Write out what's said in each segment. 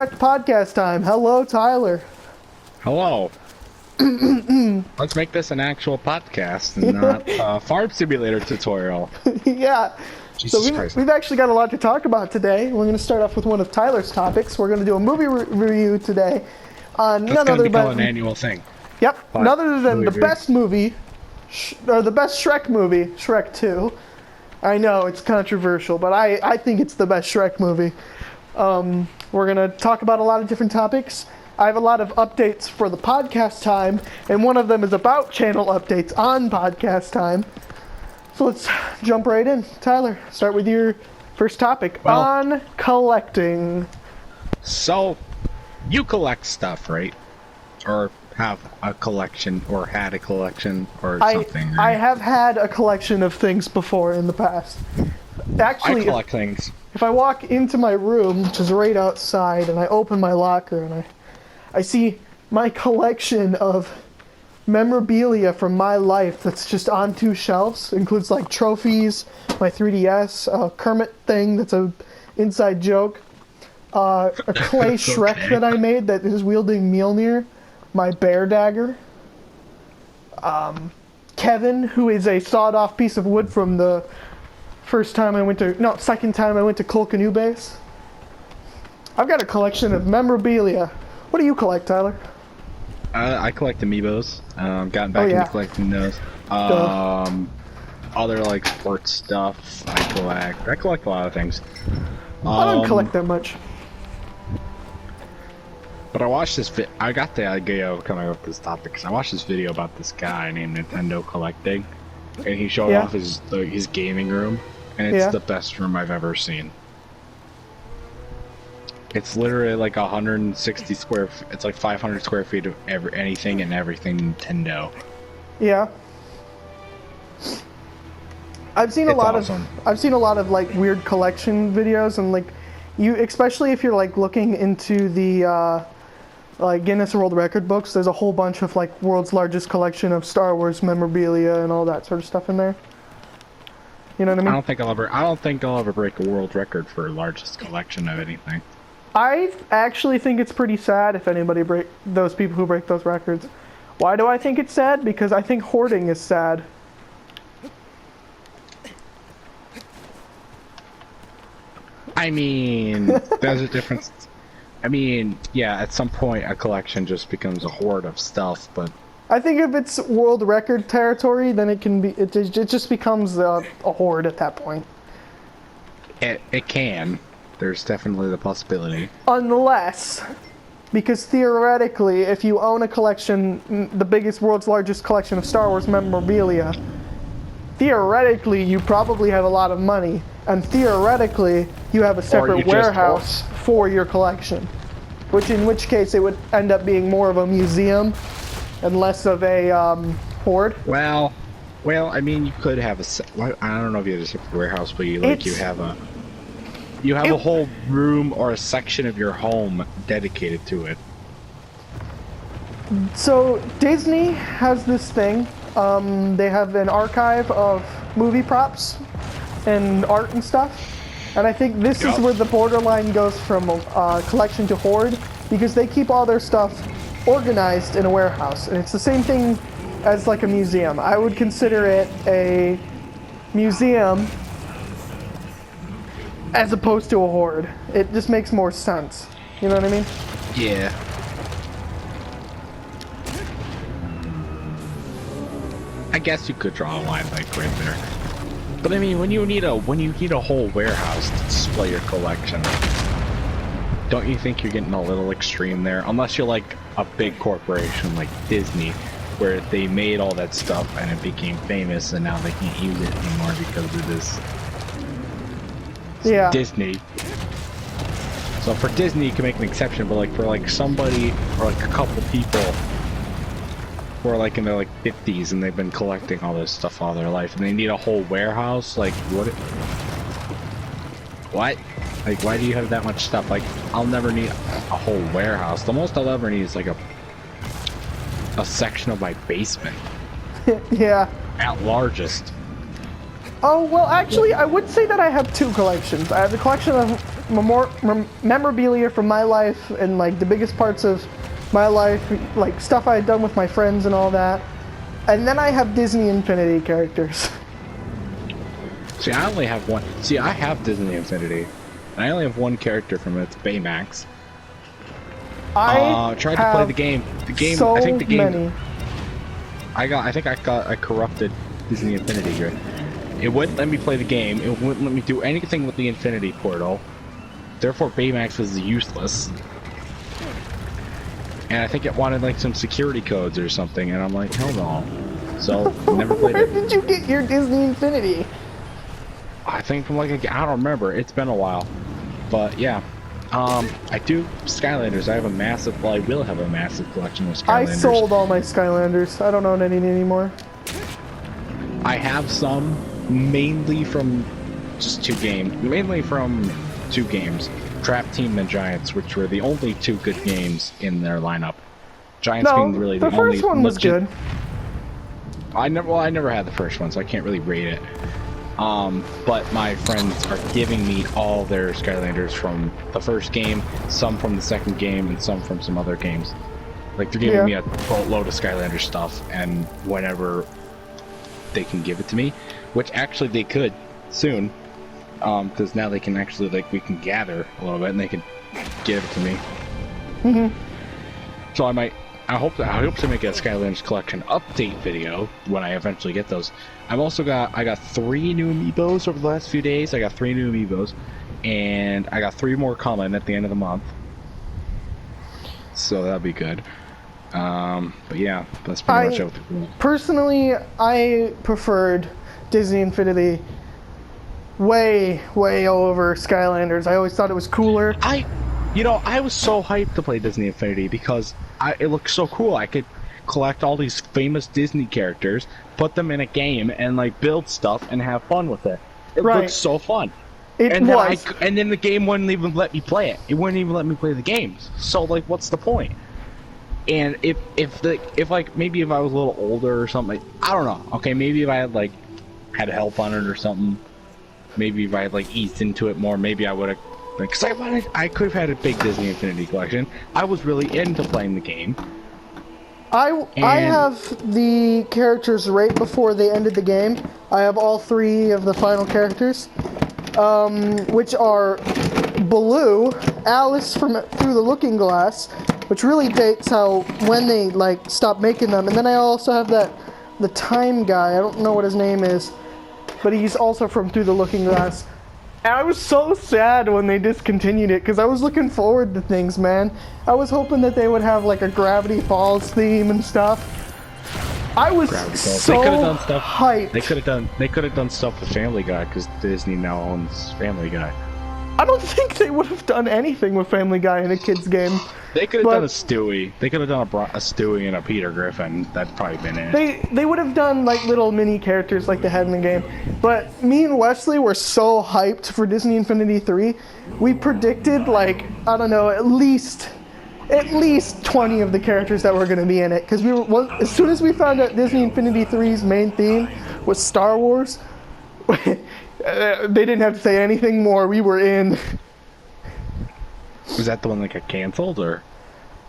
Back to podcast time. Hello, Tyler. Hello. Let's make this an actual podcast and not a farm simulator tutorial. Yeah. Jesus So Christ. we've actually got a lot to talk about today. We're going to start off with one of Tyler's topics. We're going to do a movie review today on That's none going to other become an than annual thing. yep, But none other than movie the review. best movie, or the best Shrek movie, Shrek 2. I know it's controversial, but I think it's the best Shrek movie. We're going to talk about a lot of different topics. I have a lot of updates for the podcast time, and one of them is about channel updates on podcast time. So let's jump right in. Tyler, start with your first topic Well- on collecting. So, you collect stuff, right? Or have a collection, or had a collection, or something, I right? have had a collection of things before in the past. I Actually, collect things. if I walk into my room, which is right outside, and I open my locker and I see my collection of memorabilia from my life that's just on two shelves. It includes like trophies, my 3DS, a Kermit thing that's a inside joke, a clay Shrek Okay. that I made that is wielding Mjolnir, my bear dagger, Kevin, who is a sawed-off piece of wood from the second time I went to Kulkanu Base. I've got a collection of memorabilia. What do you collect, Tyler? I collect amiibos. Gotten back yeah. into collecting those. Duh. Other like sports stuff. I collect a lot of things. I don't collect that much. But I watched this I got the idea of coming up with this topic because I watched this video about this guy named Nintendo Collecting, and he showed Yeah. off his gaming room, and it's Yeah. the best room I've ever seen. It's literally like 160 square. It's like 500 square feet of anything and everything Nintendo. Yeah. I've seen a It's lot awesome. I've seen a lot of like weird collection videos, and like especially if you're like looking into the like Guinness World Record books, there's a whole bunch of like world's largest collection of Star Wars memorabilia and all that sort of stuff in there. You know what I I mean? don't think I'll ever break a world record for largest collection of anything. I actually think it's pretty sad if anybody those people who break those records. Why do I think it's sad? Because I think hoarding is sad. I mean, there's a difference. I mean, yeah, at some point a collection just becomes a hoard of stuff, but I think if it's world record territory, then it can be. It just becomes a hoard at that point. it can. There's definitely the possibility. Unless, because theoretically, if you own a collection, the world's largest collection of Star Wars memorabilia, theoretically you probably have a lot of money, and theoretically you have a you separate just warehouse for your collection. In which case it would end up being more of a museum and less of a hoard. Well, I mean, you could have I don't know if you have a separate warehouse, but you have a whole room or a section of your home dedicated to it. So Disney has this thing. They have an archive of movie props and art and stuff. And I think this is Yep. where the borderline goes from collection to hoard, because they keep all their stuff organized in a warehouse. And it's the same thing as like a museum. I would consider it a museum as opposed to a hoard. It just makes more sense. You know what I mean? Yeah. I guess you could draw a line like right there. But I mean, when you need a whole warehouse to display your collection, don't you think you're getting a little extreme there? Unless you're like a big corporation like Disney, where they made all that stuff and it became famous, and now they can't use it anymore because of this. Yeah. Disney. So for Disney, you can make an exception, but like for like somebody or like a couple people who are like in their like 50s and they've been collecting all this stuff all their life, and they need a whole warehouse, like what? Like, why do you have that much stuff? Like, I'll never need a whole warehouse. The most I'll ever need is like a section of my basement Yeah. at largest. Oh, well, actually, I would say that I have two collections. I have a collection of memorabilia from my life and like the biggest parts of my life, like stuff I had done with my friends and all that. And then I have Disney Infinity characters. See, I only have one. See, I have Disney Infinity, and I only have one character from it. It's Baymax. I tried to play the game. The game. So I think the game. many. I corrupted Disney Infinity here. It wouldn't let me play the game. It wouldn't let me do anything with the Infinity Portal. Therefore, Baymax was useless. And I think it wanted like some security codes or something, and I'm like, hell no. So never played Where it. did you get your Disney Infinity? I think from like I don't remember. It's been a while, but yeah. I do Skylanders. I have a massive. Well, I will have a massive collection of Skylanders. I sold all my Skylanders. I don't own any anymore. I have some, mainly from just two games. Mainly from two games, Trap Team and Giants, which were the only two good games in their lineup. Giants being really the only. first one was good. I never had the first one, so I can't really rate it. But my friends are giving me all their Skylanders from the first game, some from the second game, and some from some other games. Like, they're giving me a boatload of Skylander stuff, and whenever they can give it to me, which actually they could soon, because now they can actually, like, we can gather a little bit, and they can give it to me. So I hope to make a Skylanders collection update video when I eventually get those. I got 3 new amiibos over the last few days. I got 3 new amiibos, and I got 3 more coming at the end of the month. So that'll be good. But yeah, that's pretty much it. Personally, I preferred Disney Infinity way over Skylanders. I always thought it was cooler. I was so hyped to play Disney Infinity because it looked so cool. I could collect all these famous Disney characters, put them in a game, and like build stuff and have fun with it. It looked so fun. And then the game wouldn't even let me play it. It wouldn't even let me play the games. So like, what's the point? And if maybe if I was a little older or something, I don't know. Okay, maybe if I had help on it or something. Maybe if I had eased into it more, maybe I would have. Because I could have had a big Disney Infinity collection. I was really into playing the game. I have the characters right before they ended the game. I have all 3 of the final characters, which are Baloo, Alice from Through the Looking Glass, which really dates when they stopped making them, and then I also have the time guy. I don't know what his name is, but he's also from Through the Looking Glass. And I was so sad when they discontinued it, because I was looking forward to things, man. I was hoping that they would have a Gravity Falls theme and stuff. I was so they could have done stuff. Hyped. They could have done stuff with Family Guy, because Disney now owns Family Guy. I don't think they would have done anything with Family Guy in a kid's game. They could have done a Stewie. They could have done a Stewie and a Peter Griffin. That'd probably been it. They would have done little mini characters like they had in the game. But me and Wesley were so hyped for Disney Infinity 3. We predicted I don't know, at least 20 of the characters that were going to be in it. Because as soon as we found out Disney Infinity 3's main theme was Star Wars, they didn't have to say anything more. We were in. Was that the one that got canceled, or?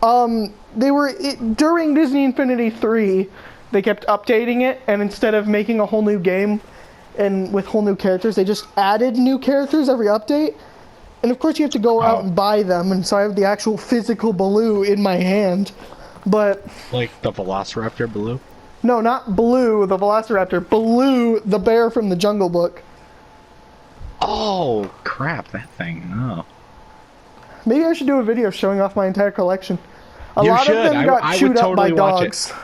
During Disney Infinity 3, they kept updating it, and instead of making a whole new game and with whole new characters, they just added new characters every update. And of course you have to go out and buy them, and so I have the actual physical Baloo in my hand. But like the Velociraptor Baloo? No, not Baloo the Velociraptor. Baloo the bear from the Jungle Book. Oh, crap, that thing. Oh. Maybe I should do a video showing off my entire collection. A lot of them got chewed up by dogs.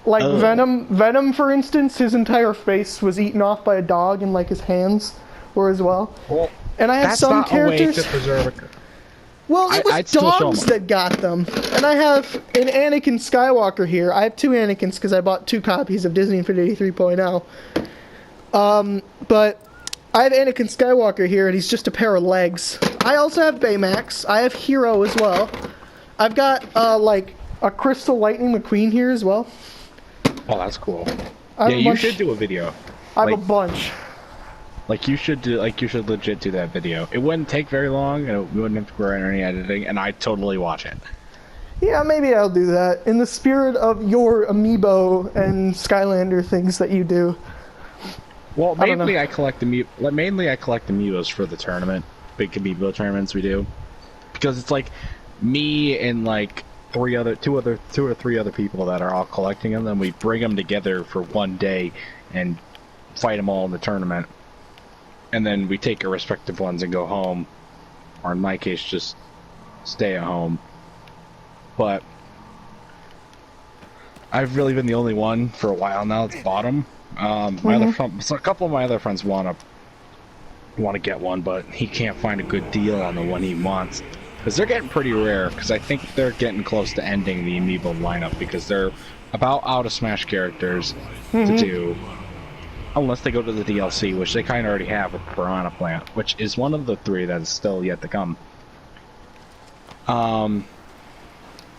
Like Venom, for instance, his entire face was eaten off by a dog, and his hands were as well. Well, and I have some characters. That's not a way to preserve it. Well, it was dogs that got them. And I have an Anakin Skywalker here. I have 2 Anakins because I bought 2 copies of Disney Infinity 3.0. But I have Anakin Skywalker here, and he's just a pair of legs. I also have Baymax. I have Hero as well. I've got, a Crystal Lightning McQueen here as well. Oh, that's cool. Yeah, you should do a video. I have a bunch. Like you should do, like you should legit do that video. It wouldn't take very long, and it wouldn't have to require any editing, and I'd totally watch it. Yeah, maybe I'll do that in the spirit of your amiibo and Skylander things that you do. Well, mainly I collect amiibos for the tournament, big amiibo tournaments we do, because it's like me and like two or three other people that are all collecting them. Then we bring them together for one day and fight them all in the tournament, and then we take our respective ones and go home, or in my case, just stay at home. But I've really been the only one for a while now that's bought them. So a couple of my other friends want to get one, but he can't find a good deal on the one he wants because they're getting pretty rare. Because I think they're getting close to ending the amiibo lineup because they're about out of Smash characters to do, unless they go to the DLC, which they kind of already have with Piranha Plant, which is one of the three that is still yet to come.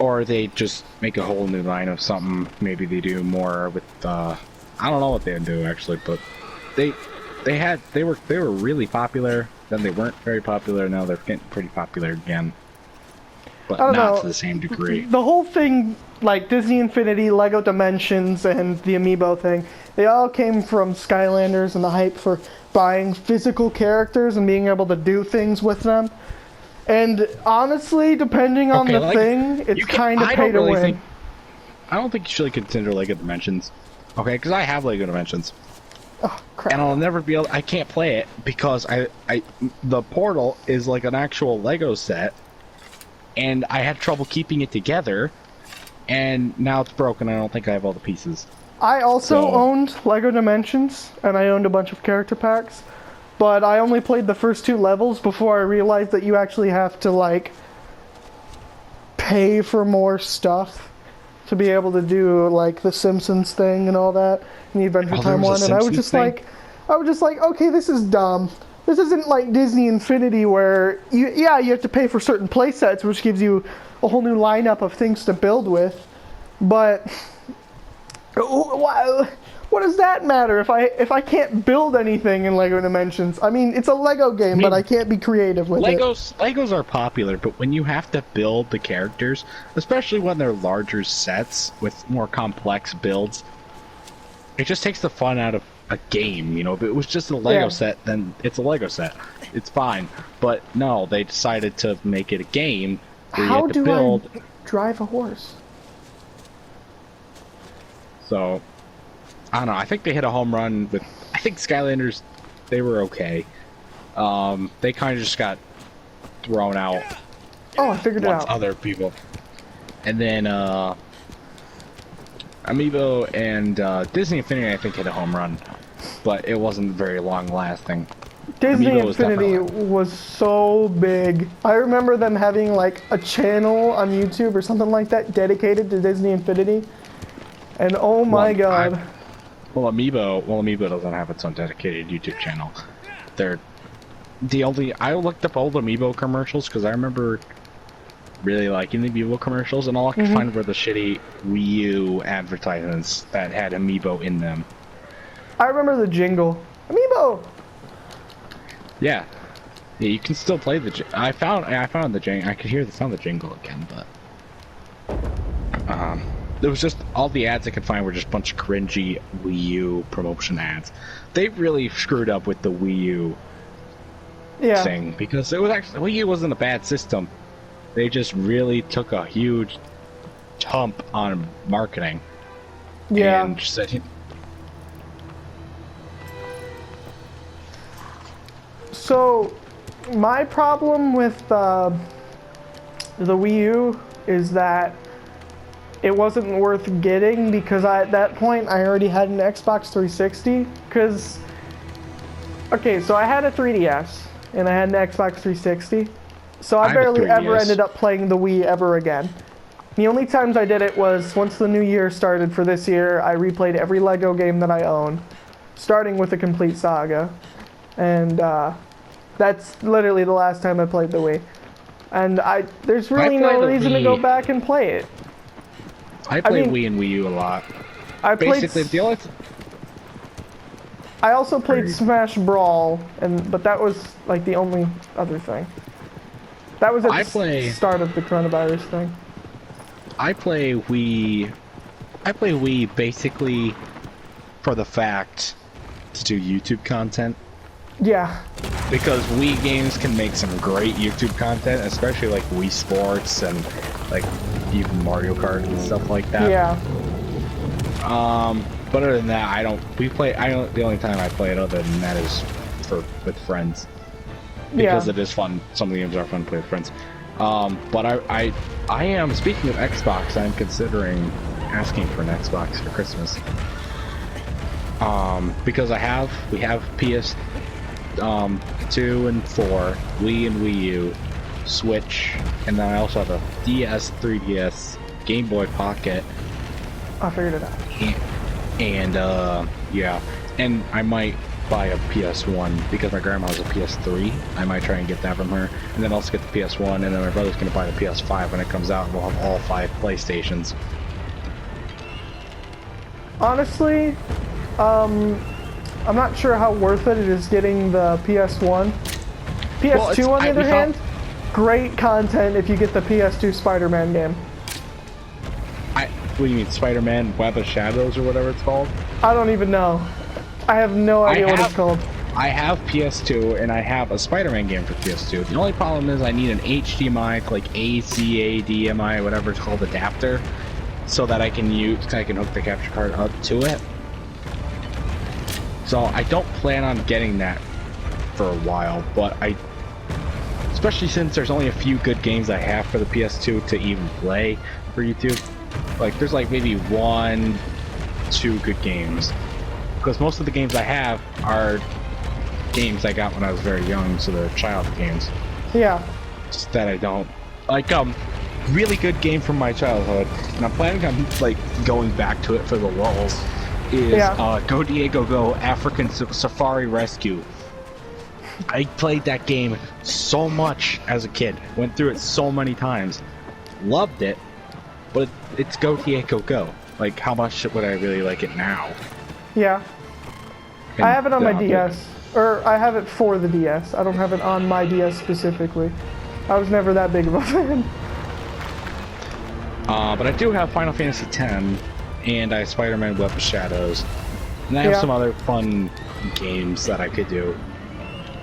Or they just make a whole new line of something. Maybe they do more with I don't know what they do actually, but they were really popular. Then they weren't very popular. Now they're getting pretty popular again, but not to the same degree. The whole thing, like Disney Infinity, Lego Dimensions, and the amiibo thing, they all came from Skylanders and the hype for buying physical characters and being able to do things with them. And honestly, depending on the thing, it's kind of pay to win. I don't think you should consider Lego Dimensions. Okay, because I have Lego Dimensions. Oh, crap. And I'll never be able... I can't play it because the Portal is like an actual Lego set. And I had trouble keeping it together. And now it's broken. I don't think I have all the pieces. I also owned Lego Dimensions, and I owned a bunch of character packs. But I only played the first 2 levels before I realized that you actually have to, like, pay for more stuff to be able to do, like, the Simpsons thing and all that, and the Adventure Time one, and I was just like, okay, this is dumb. This isn't like Disney Infinity where, you have to pay for certain play sets, which gives you a whole new lineup of things to build with, but what does that matter if I can't build anything in Lego Dimensions? I mean, it's a Lego game, but I can't be creative with it. Legos are popular, but when you have to build the characters, especially when they're larger sets with more complex builds, it just takes the fun out of a game. You know, if it was just a Lego set, then it's a Lego set. It's fine. But no, they decided to make it a game where you have to build. How do I drive a horse? So, I don't know. I think they hit a home run with... I think Skylanders, they were okay. They kind of just got thrown out. Oh, I figured it out. Other people. And then, Amiibo and Disney Infinity, I think, hit a home run. But it wasn't very long-lasting. Disney Infinity was so big. I remember them having, like, a channel on YouTube or something like that dedicated to Disney Infinity. And oh my god. Amiibo doesn't have its own dedicated YouTube channel. I looked up old Amiibo commercials because I remember really liking the Amiibo commercials, and all I could find were the shitty Wii U advertisements that had Amiibo in them. I remember the jingle. Amiibo! Yeah, you can still play the. I found the jingle. I could hear the sound of the jingle again, but it was just all the ads I could find were just a bunch of cringy Wii U promotion ads. They really screwed up with the Wii U thing because it was actually Wii U wasn't a bad system. They just really took a huge hump on marketing. Yeah. And said, so, my problem with the Wii U is that it wasn't worth getting because at that point I already had an Xbox 360. Because, okay, so I had a 3DS and I had an Xbox 360. So I barely ever ended up playing the Wii ever again. The only times I did it was once the new year started for this year, I replayed every Lego game that I own, starting with the Complete Saga. And that's literally the last time I played the Wii. And there's really no reason to go back and play it. I play Wii and Wii U a lot. I Basically, I also played Smash Brawl, but that was like the only other thing. That was at the start of the coronavirus thing. I play Wii basically for the fact to do YouTube content. Yeah. Because Wii games can make some great YouTube content, especially like Wii Sports and like even Mario Kart and stuff like that. Yeah. But other than that, the only time I play it other than that is with friends. Because it is fun. Some of the games are fun to play with friends. But I am, speaking of Xbox, I'm considering asking for an Xbox for Christmas. Because we have PS 2 and 4, Wii and Wii U, Switch, and then I also have a DS, 3DS, Game Boy Pocket. I figured it out. And yeah, and I might buy a PS1 because my grandma has a PS3. I might try and get that from her, and then also get the PS1, and then my brother's gonna buy the PS5 when it comes out, and we'll have all 5 PlayStations. Honestly, I'm not sure how worth it is getting the PS1. PS2, on the other hand, great content if you get the PS2 Spider-Man game. What do you mean, Spider-Man Web of Shadows or whatever it's called? I don't even know. I have no idea what it's called. I have PS2 and I have a Spider-Man game for PS2. The only problem is I need an HDMI, like ACADMI, whatever it's called, adapter, so that I can hook the capture card up to it. So I don't plan on getting that for a while, but especially since there's only a few good games I have for the PS2 to even play for YouTube. Like, there's like maybe 1, 2 good games. Because most of the games I have are games I got when I was very young, so they're child games. Yeah. Just that I don't like. Really good game from my childhood, and I'm planning on like going back to it for the lulz. Is Go Diego Go African Safari Rescue. I played that game so much as a kid. Went through it so many times. Loved it, but it's Go Diego Go. Like, how much would I really like it now? Yeah. And, I have it on my DS. Or, I have it for the DS. I don't have it on my DS specifically. I was never that big of a fan. But I do have Final Fantasy X, and I have Spider-Man Web of Shadows. And I have some other fun games that I could do.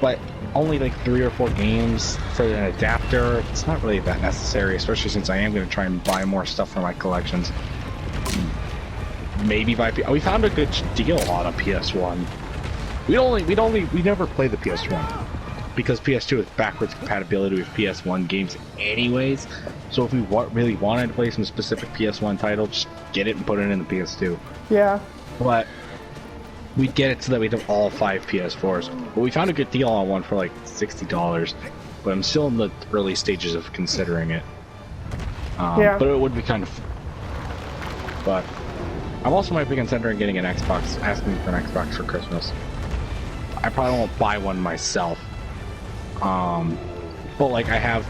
But only like 3 or 4 games for an adapter, it's not really that necessary, especially since I am going to try and buy more stuff for my collections. Maybe we found a good deal on a PS1. We never played the PS1 because PS2 has backwards compatibility with PS1 games anyways. So if we really wanted to play some specific PS1 title, just get it and put it in the PS2. Yeah. But we'd get it so that we'd have all 5 PS4s. But we found a good deal on one for like $60. But I'm still in the early stages of considering it. But it would be kind of... But I also might be considering getting an Xbox, asking for an Xbox for Christmas. I probably won't buy one myself. But like I have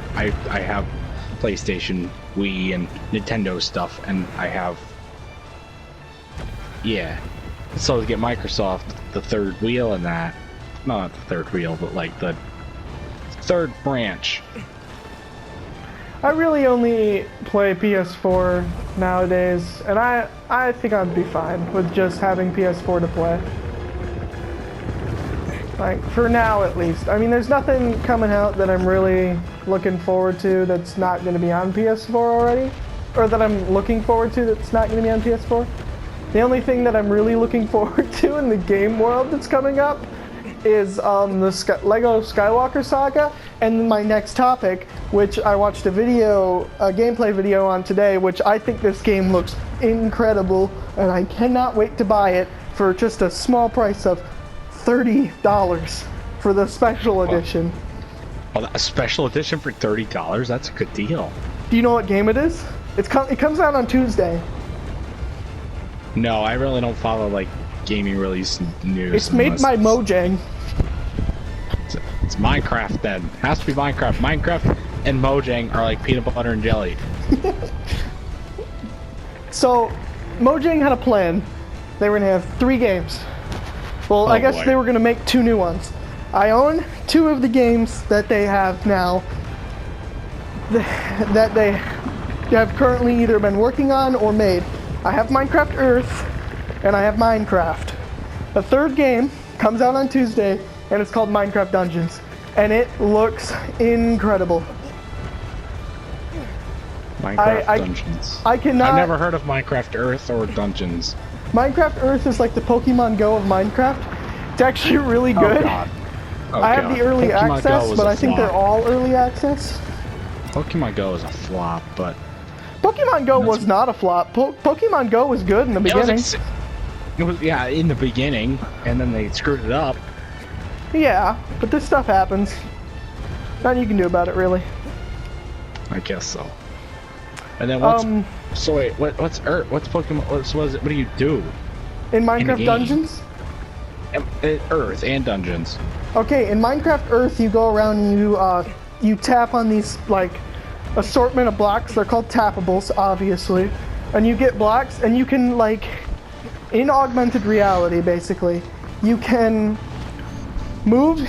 PlayStation, Wii, and Nintendo stuff, and I have... Yeah. So to get Microsoft the third wheel in that, not the third wheel, but like the third branch. I really only play PS4 nowadays, and I think I'd be fine with just having PS4 to play. Like, for now at least. I mean, there's nothing coming out that I'm really looking forward to that's not going to be on PS4 already. Or that I'm looking forward to that's not going to be on PS4. The only thing that I'm really looking forward to in the game world that's coming up is the Lego Skywalker Saga, and my next topic, which I watched a gameplay video on today, which I think this game looks incredible, and I cannot wait to buy it for just a small price of $30 for the special edition. Well, a special edition for $30? That's a good deal. Do you know what game it is? It comes out on Tuesday. No, I really don't follow like gaming release news. It's made by Mojang. It's Minecraft then. It has to be Minecraft. Minecraft and Mojang are like peanut butter and jelly. So, Mojang had a plan. They were going to have 3 games. Well, Oh, I guess boy. they were gonna make 2 new ones. I own 2 of the games that they have now. That they have currently either been working on or made. I have Minecraft Earth, and I have Minecraft. The 3rd game comes out on Tuesday, and it's called Minecraft Dungeons, and it looks incredible. Minecraft I- Dungeons. I cannot. I've never heard of Minecraft Earth or Dungeons. Minecraft Earth is like the Pokemon Go of Minecraft. It's actually really good. Oh god. Oh, I have God. the early Pokemon Go access, was but a I think they're flop. all early access. Pokemon Go is a flop, but Pokemon Go was not a flop. Pokemon Go was good in the beginning. it was yeah in the beginning, and then they screwed it up. Yeah, but this stuff happens. Nothing you can do about it, really. I guess so. And then what's Um, so wait what's Earth? What's Pokemon? What do you do? in the Minecraft game. Dungeons? Earth and Dungeons. Okay, in Minecraft Earth, you go around and you tap on these like assortment of blocks. They're called tappables, obviously, and you get blocks, and you can like in augmented reality, basically, you can move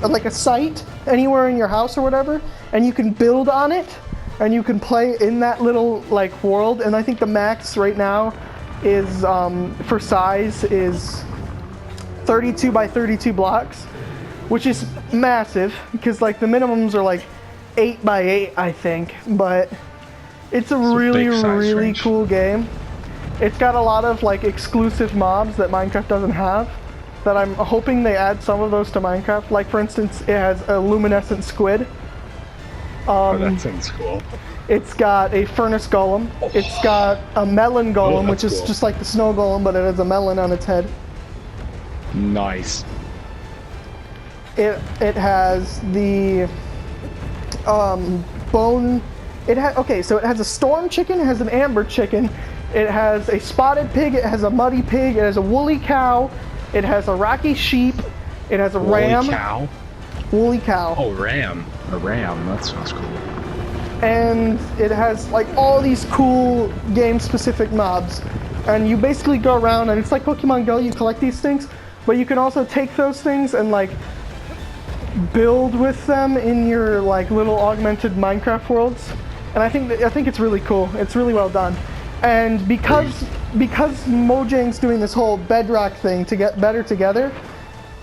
like a site anywhere in your house or whatever, and you can build on it, and you can play in that little like world. And I think the max right now is for size is 32 by 32 blocks, which is massive because like the minimums are like 8 by 8, I think. But it's a really, big size really range. cool game. It's got a lot of like exclusive mobs that Minecraft doesn't have, that I'm hoping they add some of those to Minecraft. Like for instance, it has a luminescent squid. Oh, that sounds cool. It's got a furnace golem. It's got a melon golem, that's which is cool. just like the snow golem, but it has a melon on its head. Nice. It has the bone. Okay, so it has a storm chicken. It has an amber chicken. It has a spotted pig. It has a muddy pig. It has a woolly cow. It has a rocky sheep. It has a ram. Holy cow. Woolly cow. Oh, ram. A ram. That sounds cool. And it has like all these cool game-specific mobs. And you basically go around, and it's like Pokemon Go. You collect these things, but you can also take those things and like build with them in your like little augmented Minecraft worlds. And I think it's really cool. It's really well done. And because Mojang's doing this whole Bedrock thing to get better together,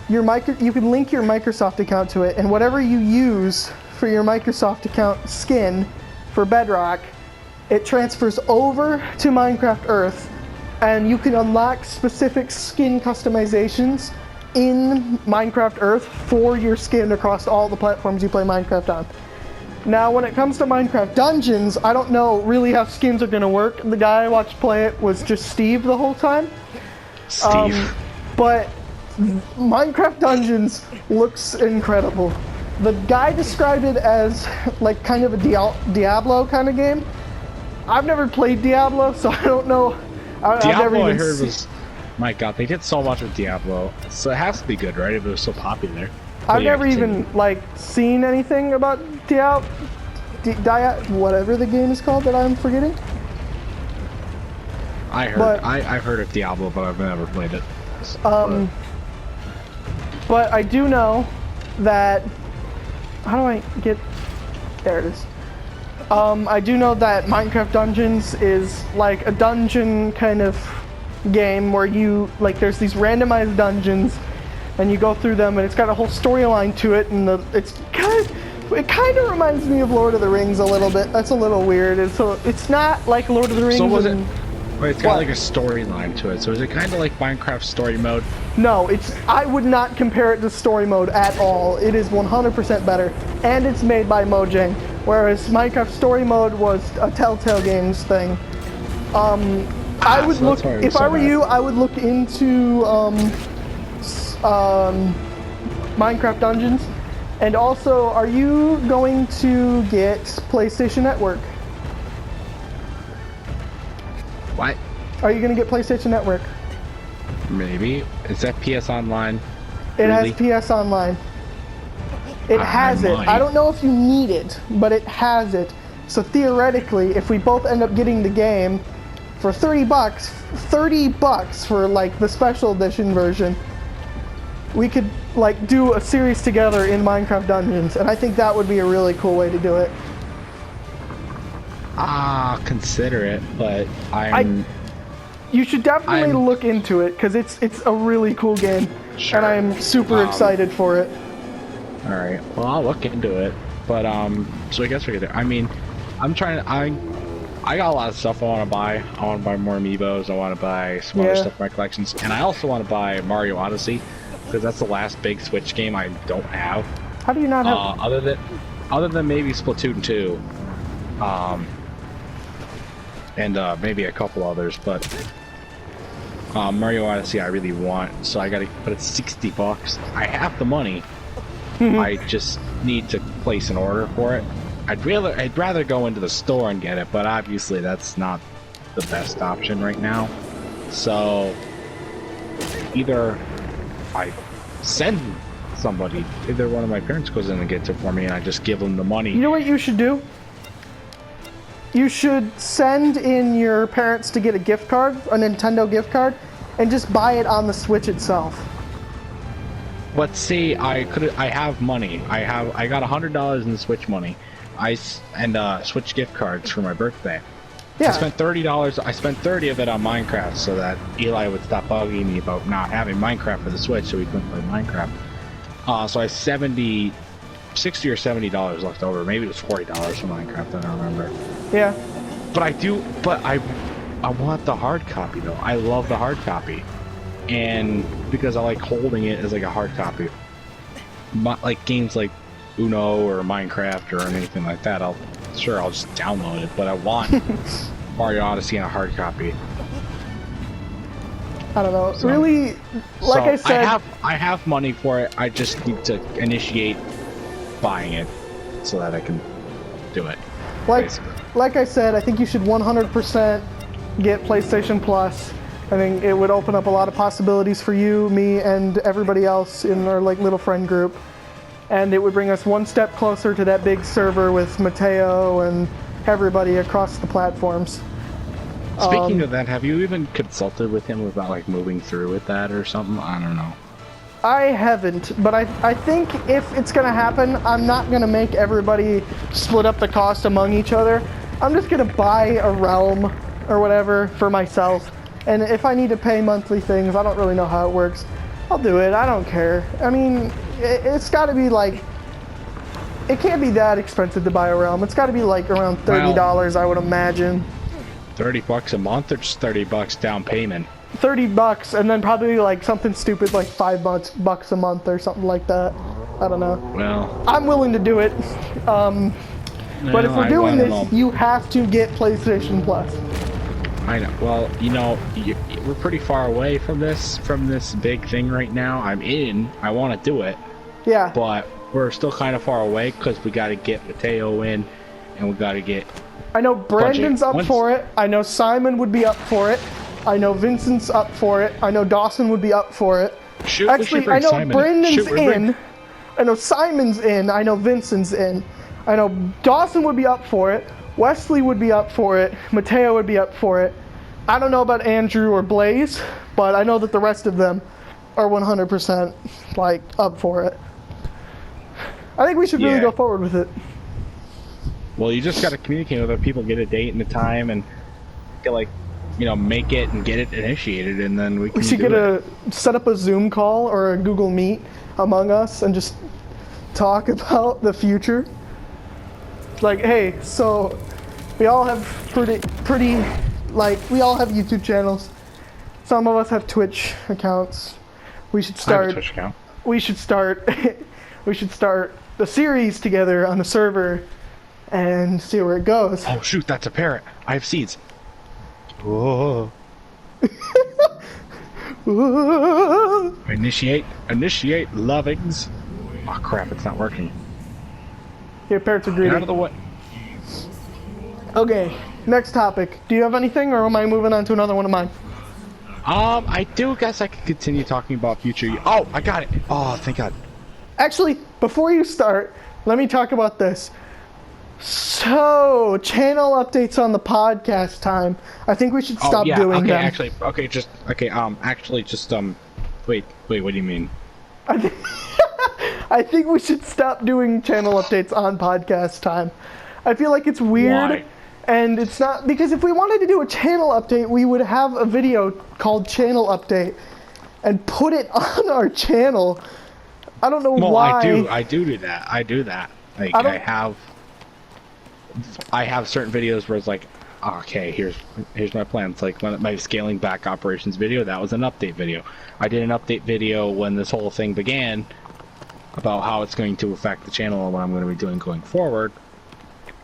you can link your Microsoft account to it, and whatever you use for your Microsoft account skin for Bedrock, it transfers over to Minecraft Earth, and you can unlock specific skin customizations in Minecraft Earth for your skin across all the platforms you play Minecraft on. Now, when it comes to Minecraft Dungeons, I don't know really how skins are going to work. The guy I watched play it was just Steve the whole time. Steve. But Minecraft Dungeons looks incredible. The guy described it as like kind of a Diablo kind of game. I've never played Diablo, so I don't know. I've never Diablo, I even heard se- was. My God, they did so much with Diablo, so it has to be good, right? If it was so popular. But I've yeah, never continue. even like seen anything about Diablo, whatever the game is called that I'm forgetting. I heard. but- I've heard of Diablo, but I've never played it. But I do know that. How do I get? There it is. I do know that Minecraft Dungeons is like a dungeon kind of game where you like there's these randomized dungeons, and you go through them, and it's got a whole storyline to it, and it kind of reminds me of Lord of the Rings a little bit. That's a little weird. It's not like Lord of the Rings. So was it? and- Wait, it's got What? like a storyline to it. So is it kind of like Minecraft story mode? No, I would not compare it to story mode at all. It is 100% better, and it's made by Mojang, whereas Minecraft story mode was a Telltale Games thing. I would so look, that's why we if I said were that. you, I would look into Minecraft Dungeons. And also, are you going to get PlayStation Network? What? Are you going to get PlayStation Network? Maybe. Is that PS Online? It Really? has PS Online. It I has it. might. I don't know if you need it, but it has it. So theoretically, if we both end up getting the game for 30 bucks, 30 bucks for like the special edition version, we could like do a series together in Minecraft Dungeons, and I think that would be a really cool way to do it. Consider it, but you should definitely look into it because it's a really cool game, Sure. and I'm super excited for it. All right. Well, I'll look into it, but so I guess we could. I mean, I'm trying to. I got a lot of stuff I want to buy. I want to buy more amiibos. I want to buy some other stuff for my collections, and I also want to buy Mario Odyssey because that's the last big Switch game I don't have. How do you not have? Other than maybe Splatoon 2, and maybe a couple others, but Mario Odyssey I really want, so I gotta. But it's 60 bucks. I have the money. I just need to place an order for it. I'd rather go into the store and get it, but obviously that's not the best option right now. So either I send somebody, either one of my parents goes in and gets it for me, and I just give them the money. You know what you should do? You should send in your parents to get a gift card, a Nintendo gift card, and just buy it on the Switch itself. But see, I have money. I got $100 in Switch money. And Switch gift cards for my birthday. Yeah. I spent $30. I spent 30 of it on Minecraft so that Eli would stop bugging me about not having Minecraft for the Switch, so we couldn't play Minecraft. So I had $60 or $70 left over. Maybe it was $40 for Minecraft. I don't remember. Yeah. But I want the hard copy though. I love the hard copy, and because I like holding it as like a hard copy. Like games like Uno or Minecraft or anything like that, I'll just download it, but I want Mario Odyssey in a hard copy. I don't know. So, really, like I said, I have money for it. I just need to initiate buying it so that I can do it. Like I said, I think you should 100% get PlayStation Plus. I think it would open up a lot of possibilities for you, me, and everybody else in our like little friend group. And it would bring us one step closer to that big server with Mateo and everybody across the platforms. Speaking of that, have you even consulted with him about like moving through with that or something? I don't know. I haven't, but I think if it's gonna happen, I'm not gonna make everybody split up the cost among each other. I'm just gonna buy a realm or whatever for myself. And if I need to pay monthly things, I don't really know how it works. I'll do it. I don't care. I mean, it's got to be like, it can't be that expensive to buy a realm. It's got to be like around $30, I would imagine. 30 bucks a month or just 30 bucks down payment? 30 bucks, and then probably like something stupid like $5 a month or something like that. I don't know. Well, I'm willing to do it. But if we're doing this, you have to get PlayStation Plus. I know. Well, you know, we're pretty far away from this big thing right now. I'm in. I want to do it. Yeah. But we're still kind of far away because we got to get Mateo in, and we got to get. I know Brandon's up for it. I know Simon would be up for it. I know Vincent's up for it. I know Dawson would be up for it. Actually, I know Brandon's in. I know Simon's in. I know Vincent's in. I know Dawson would be up for it. Wesley would be up for it. Mateo would be up for it. I don't know about Andrew or Blaze, but I know that the rest of them are 100% like up for it. I think we should really go forward with it. Well, you just got to communicate with other people, get a date and a time, and get like, you know, make it and get it initiated, and then we can. We should set up a Zoom call or a Google Meet among us and just talk about the future. Like, hey, so we all have pretty, like, we all have YouTube channels. Some of us have Twitch accounts. We should start. I have a Twitch account. We should start. We should start the series together on the server, and see where it goes. Oh shoot, that's a parrot. I have seeds. Whoa. Initiate lovings. Oh crap, it's not working. Your parrots are greedy. Get out of the way. Okay, next topic. Do you have anything, or am I moving on to another one of mine? I do guess I could continue talking about future. Oh, I got it. Oh, thank God. Actually, before you start, let me talk about this. So, channel updates on the podcast time. I think we should stop doing okay, them. Actually, wait, what do you mean? I think we should stop doing channel updates on podcast time. I feel like it's weird. Why? And it's not, because if we wanted to do a channel update, we would have a video called Channel Update and put it on our channel. I don't know why. I do that. I do that. Like, I have certain videos where it's like, okay, here's my plan. It's like my scaling back operations video, that was an update video. I did an update video when this whole thing began about how it's going to affect the channel and what I'm going to be doing going forward.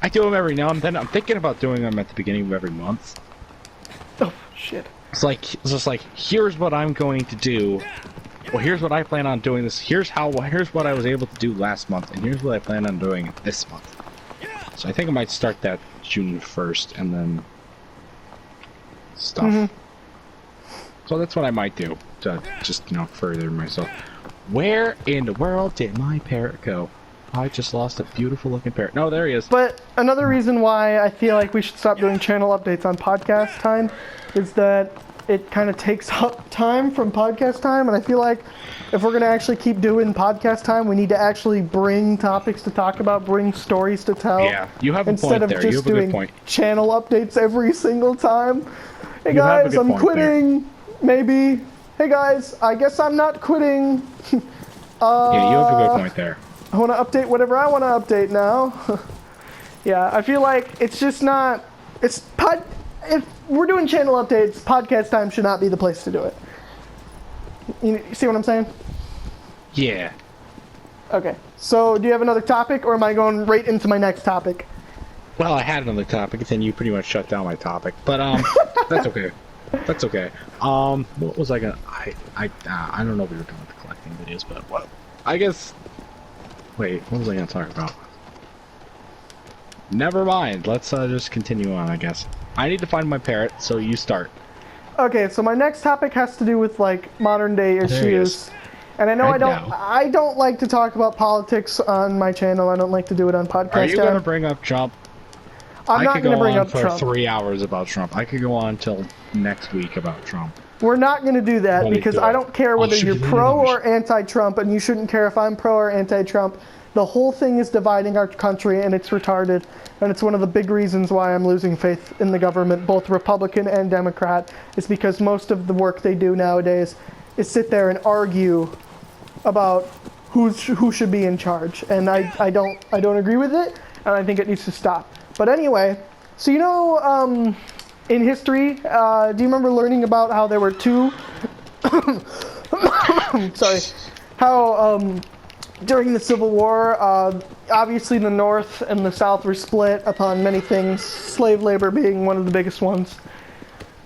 I do them every now and then. I'm thinking about doing them at the beginning of every month. Oh, shit. It's just like, here's what I'm going to do. Well, here's what I plan on doing this. Here's what I was able to do last month, and here's what I plan on doing this month. So I think I might start that June 1st, and then stuff. So that's what I might do to just, further myself. Where in the world did my parrot go? I just lost a beautiful looking parrot. No, there he is. But another reason why I feel like we should stop doing channel updates on podcast time is that it kind of takes up time from podcast time, and I feel like if we're going to actually keep doing podcast time, we need to actually bring topics to talk about, bring stories to tell. Yeah, you have a instead point of there. just You have a good point. doing channel updates every single time. Hey You have a guys, good I'm point quitting. Maybe. Hey guys, I guess I'm not quitting. Yeah, you have a good point there. I want to update whatever I want to update now. Yeah, I feel like it's just not. If we're doing channel updates, podcast time should not be the place to do it. You see what I'm saying? Yeah. Okay. So, do you have another topic, or am I going right into my next topic? Well, I had another topic, and then you pretty much shut down my topic. But that's okay. That's okay. What was I gonna? I don't know if we were done with the collecting videos, but what? I guess. Wait, what was I gonna talk about? Never mind. Let's just continue on, I guess. I need to find my parrot, so you start. Okay, so my next topic has to do with like modern day There he is. issues. And I know I don't like to talk about politics on my channel. I don't like to do it on podcast. Are you gonna bring up Trump? I'm not going to bring up for Trump. 3 hours about Trump. I could go on till next week about Trump. We're not going to do that Let me because do I it. don't care whether shoot you're you in pro the nose. or anti-Trump, and you shouldn't care if I'm pro or anti-Trump. The whole thing is dividing our country, and it's retarded. And it's one of the big reasons why I'm losing faith in the government, both Republican and Democrat. It's because most of the work they do nowadays is sit there and argue about who should be in charge, and I don't agree with it, and I think it needs to stop. But anyway, so in history, do you remember learning about how there were two? Sorry, how during the Civil War, obviously the North and the South were split upon many things, slave labor being one of the biggest ones.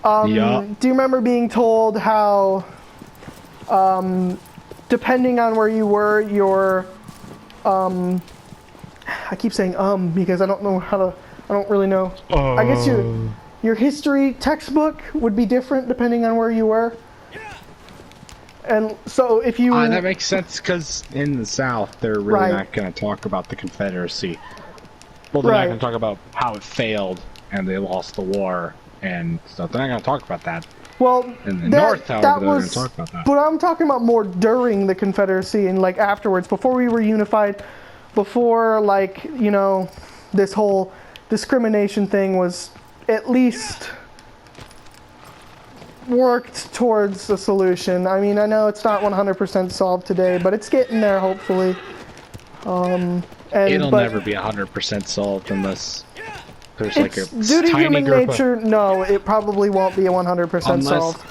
Yeah. Do you remember being told how, depending on where you were, your, I keep saying because I don't know I don't really know. I guess your history textbook would be different depending on where you were. And so if you... that makes sense, because in the South, they're really Right. not going to talk about the Confederacy. Well, they're not Right. going to talk about how it failed and they lost the war and stuff. They're not going to talk about that. Well, In the North, however, they're going to talk about that. But I'm talking about more during the Confederacy and like afterwards, before we were unified, before like, this whole discrimination thing was at least worked towards a solution. I mean, I know it's not 100% solved today, but it's getting there, hopefully. It'll never be 100% solved unless there's like a It's due to tiny human group nature. No, it probably won't be 100% Unless solved.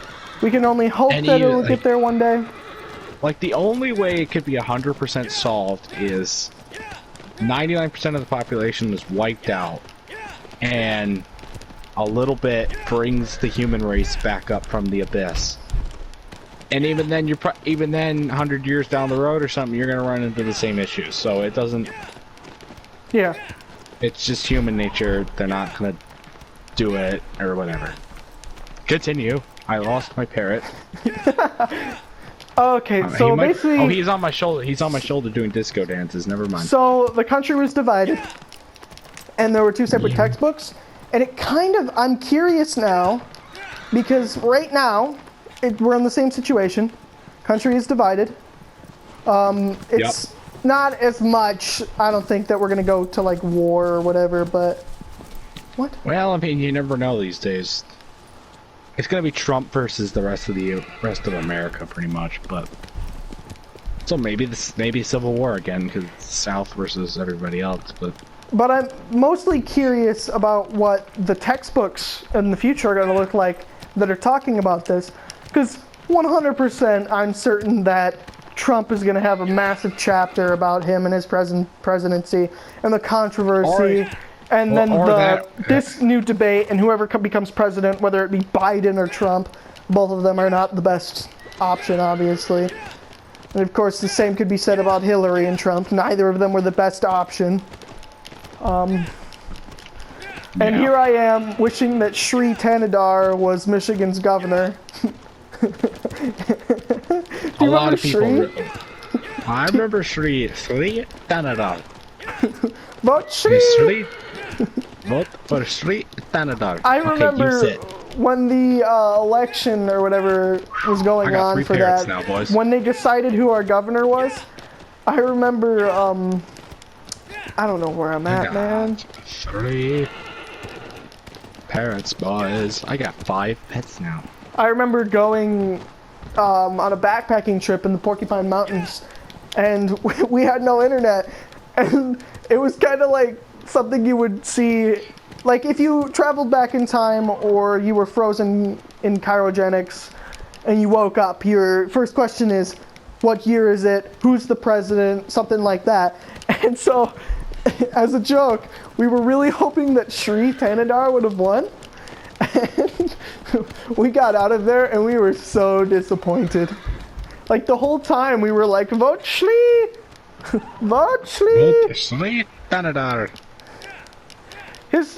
We can only hope that it'll get there one day. Like, the only way it could be 100% solved is 99% of the population is wiped out, and a little bit brings the human race back up from the abyss. And even then, 100 years down the road or something, you're gonna run into the same issues. So it doesn't. Yeah. It's just human nature. They're not gonna do it or whatever. Continue. I lost my parrot. Okay, so basically... Oh, he's on my shoulder. He's on my shoulder doing disco dances. Never mind. So the country was divided, and there were two separate textbooks, and it kind of, I'm curious now, because right now, we're in the same situation. Country is divided. It's not as much, I don't think, that we're going to go to, like, war or whatever, but... What? Well, I mean, you never know these days. It's gonna be Trump versus the rest of America, pretty much. But so maybe civil war again, because South versus everybody else. But I'm mostly curious about what the textbooks in the future are going to look like that are talking about this, because 100% I'm certain that Trump is going to have a massive chapter about him and his presidency and the controversy. And then this new debate, and whoever becomes president, whether it be Biden or Trump, both of them are not the best option, obviously. And of course, the same could be said about Hillary and Trump. Neither of them were the best option. And here I am, wishing that Sri Tanadar was Michigan's governor. A lot of people. I remember Sri Tanadar. Vote Sri! Vote for Sri Tanadar. I remember when the election or whatever was going on for that, now, boys. when they decided who our governor was, I remember, I don't know where I'm at, man. 3 parrots, boys. I got 5 pets now. I remember going on a backpacking trip in the Porcupine Mountains, and we had no internet, and it was kind of like something you would see, like if you traveled back in time or you were frozen in cryogenics and you woke up, your first question is, what year is it? Who's the president? Something like that. And so, as a joke, we were really hoping that Sri Tanadar would have won. And we got out of there and we were so disappointed. Like the whole time we were like, vote Sri! Vote Sri! Vote Sri Tanadar.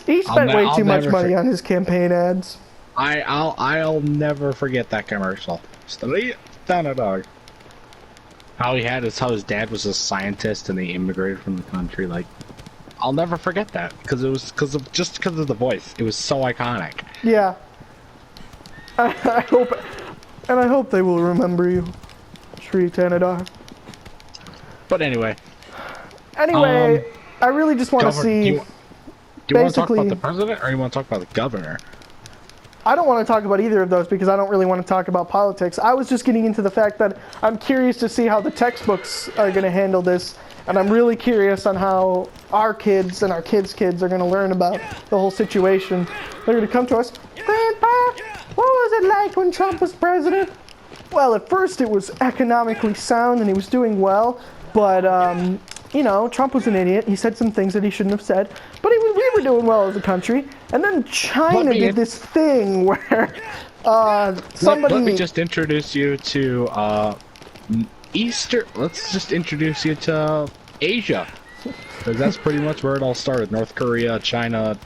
He spent way too much money on his campaign ads. I'll never forget that commercial. Sri Tanadar. How his dad was a scientist and they immigrated from the country. Like, I'll never forget that because it was because of the voice. It was so iconic. Yeah. I hope they will remember you, Sri Tanadar. But anyway. Anyway, I really just want to see. Do you want to talk about the president or you want to talk about the governor? I don't want to talk about either of those because I don't really want to talk about politics. I was just getting into the fact that I'm curious to see how the textbooks are going to handle this, and I'm really curious on how our kids and our kids' kids are going to learn about the whole situation. They're going to come to us, Grandpa, what was it like when Trump was president? Well, at first it was economically sound and he was doing well, but you know, Trump was an idiot. He said some things that he shouldn't have said, but we were doing well as a country. And then China did this thing where somebody... Let me just introduce you to Let's just introduce you to Asia. Because that's pretty much where it all started. North Korea, China,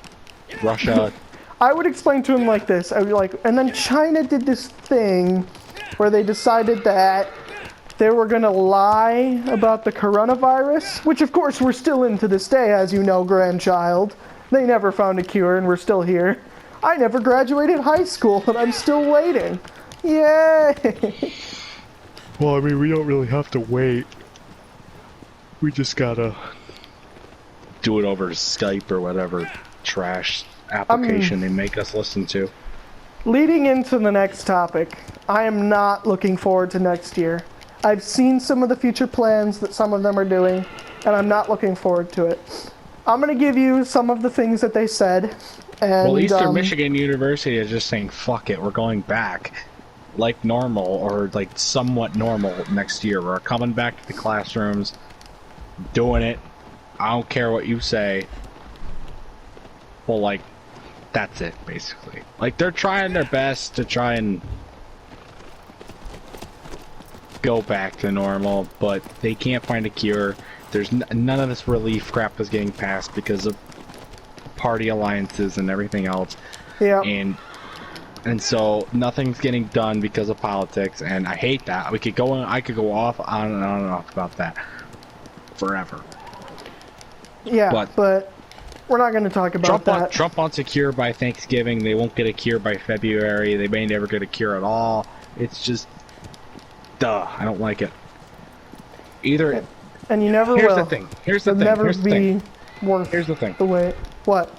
Russia. I would explain to him like this. I would be like, and then China did this thing where they decided that they were going to lie about the coronavirus, which of course we're still in to this day, as you know, grandchild. They never found a cure and we're still here. I never graduated high school and I'm still waiting. Yay! Well, I mean, we don't really have to wait. We just gotta do it over Skype or whatever trash application they make us listen to. Leading into the next topic, I am not looking forward to next year. I've seen some of the future plans that some of them are doing, and I'm not looking forward to it. I'm going to give you some of the things that they said. And, well, Eastern Michigan University is just saying, fuck it, we're going back like normal, or like somewhat normal next year. We're coming back to the classrooms, doing it. I don't care what you say. Well, like, that's it, basically. Like, they're trying their best to try and go back to normal, but they can't find a cure. There's none of this relief crap is getting passed because of party alliances and everything else. Yeah. And so nothing's getting done because of politics, and I hate that. I could go off on and on and off about that forever. Yeah, but we're not going to talk about that. Trump wants a cure by Thanksgiving. They won't get a cure by February. They may never get a cure at all. It's just, duh. I don't like it. Either. And you never Here's will. the thing. Here's the It'll thing. never Here's the be thing. worth Here's the thing. the wait. What?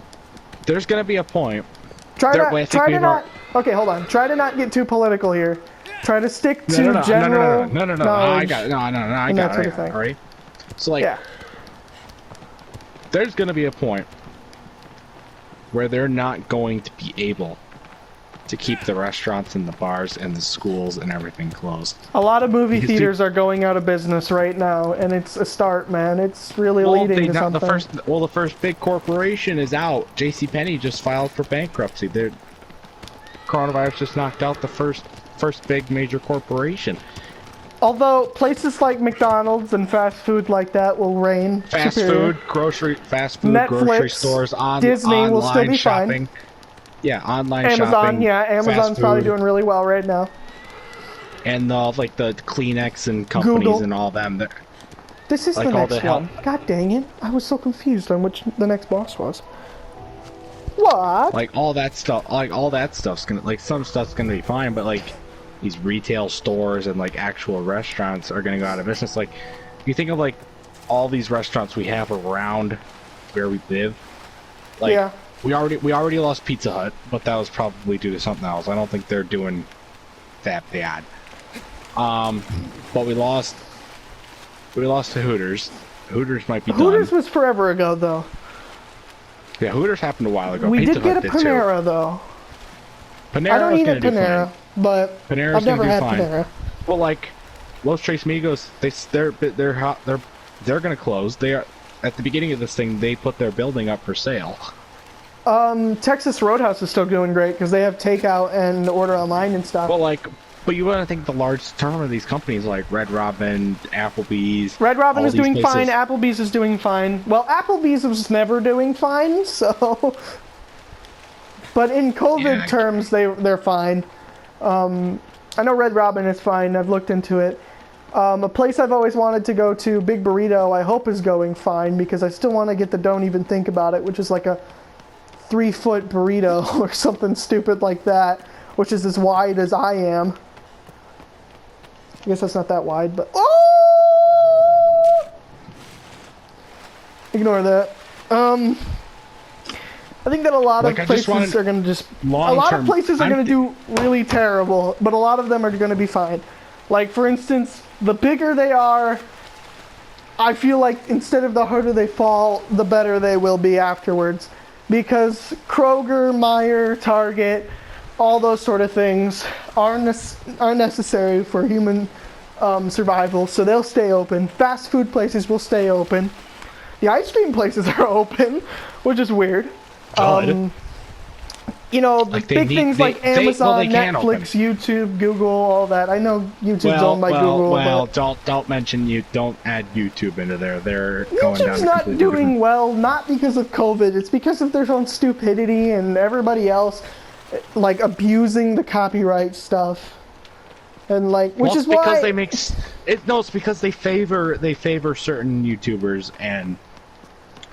There's gonna be a point. Try to not. Okay, hold on. Try to not get too political here. Try to stick to general No. I got it. No. I got it. All right. So like, yeah. there's gonna be a point where they're not going to be able to keep the restaurants and the bars and the schools and everything closed. A lot of movie theaters are going out of business right now, and it's a start, man. It's really leading to something. The first big corporation is out. JCPenney just filed for bankruptcy. Their coronavirus just knocked out the first big major corporation. Although places like McDonald's and fast food like that will reign superior. Fast food, Netflix, grocery stores, Disney online will still be shopping. fine. Yeah, online Amazon, shopping. yeah, Amazon's probably doing really well right now. And like the Kleenex and companies Google. and all them. This is like the all next the one. God dang it! I was so confused on which the next boss was. What? Like all that stuff's gonna, like, some stuff's gonna be fine, but like these retail stores and like actual restaurants are gonna go out of business. Like, you think of like all these restaurants we have around where we live. Like, yeah. we already lost Pizza Hut, but that was probably due to something else. I don't think they're doing that bad. But we lost to Hooters. Hooters might be Hooters done. was forever ago, though. Yeah, Hooters happened a while ago. We Pizza did get Hut a Panera, too. though. Panera I don't eat gonna at do Panera, fine. but Panera's I've never gonna do had fine. Panera. Well, like Los Tres Amigos, they're gonna close. They are at the beginning of this thing. They put their building up for sale. Texas Roadhouse is still doing great because they have takeout and order online and stuff. Well, but you want to think the large term of these companies like Red Robin, Applebee's. Red Robin all is these doing places. fine. Applebee's is doing fine. Well, Applebee's was never doing fine, so. But in COVID terms, they're fine. I know Red Robin is fine. I've looked into it. A place I've always wanted to go to, Big Burrito, I hope is going fine because I still want to get the Don't Even Think About It, which is like a 3-foot burrito or something stupid like that, which is as wide as I am. I guess that's not that wide, but ignore that. I think that a lot of places are going to just... A lot of places are going to do really terrible, but a lot of them are going to be fine. Like, for instance, the bigger they are, I feel like instead of the harder they fall, the better they will be afterwards. Because Kroger, Meijer, Target, all those sort of things are necessary for human survival, so they'll stay open. Fast food places will stay open. The ice cream places are open, which is weird. You know, the big things like Amazon, Netflix, YouTube, Google, all that. I know YouTube's owned by Google. Well, don't add YouTube into there. They're going down. YouTube's not doing well, not because of COVID. It's because of their own stupidity and everybody else, like, abusing the copyright stuff. And like, which is why because they make it. No, it's because they favor certain YouTubers and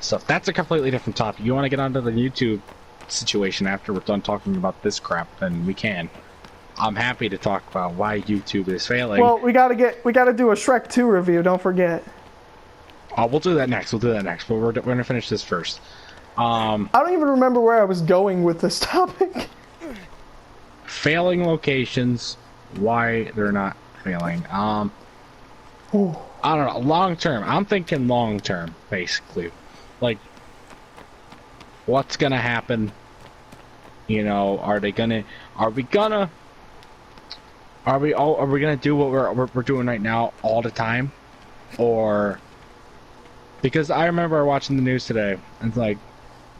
stuff. That's a completely different topic. You want to get onto the YouTube situation after we're done talking about this crap, then we can. I'm happy to talk about why YouTube is failing. Well, we gotta do a Shrek 2 review. Don't forget. We'll do that next. But we're gonna finish this first. I don't even remember where I was going with this topic. Failing locations. Why they're not failing. I don't know. Long term. I'm thinking long term, basically. Like, what's gonna happen? You know, are we gonna do what we're doing right now all the time? Or, because I remember watching the news today, and it's like,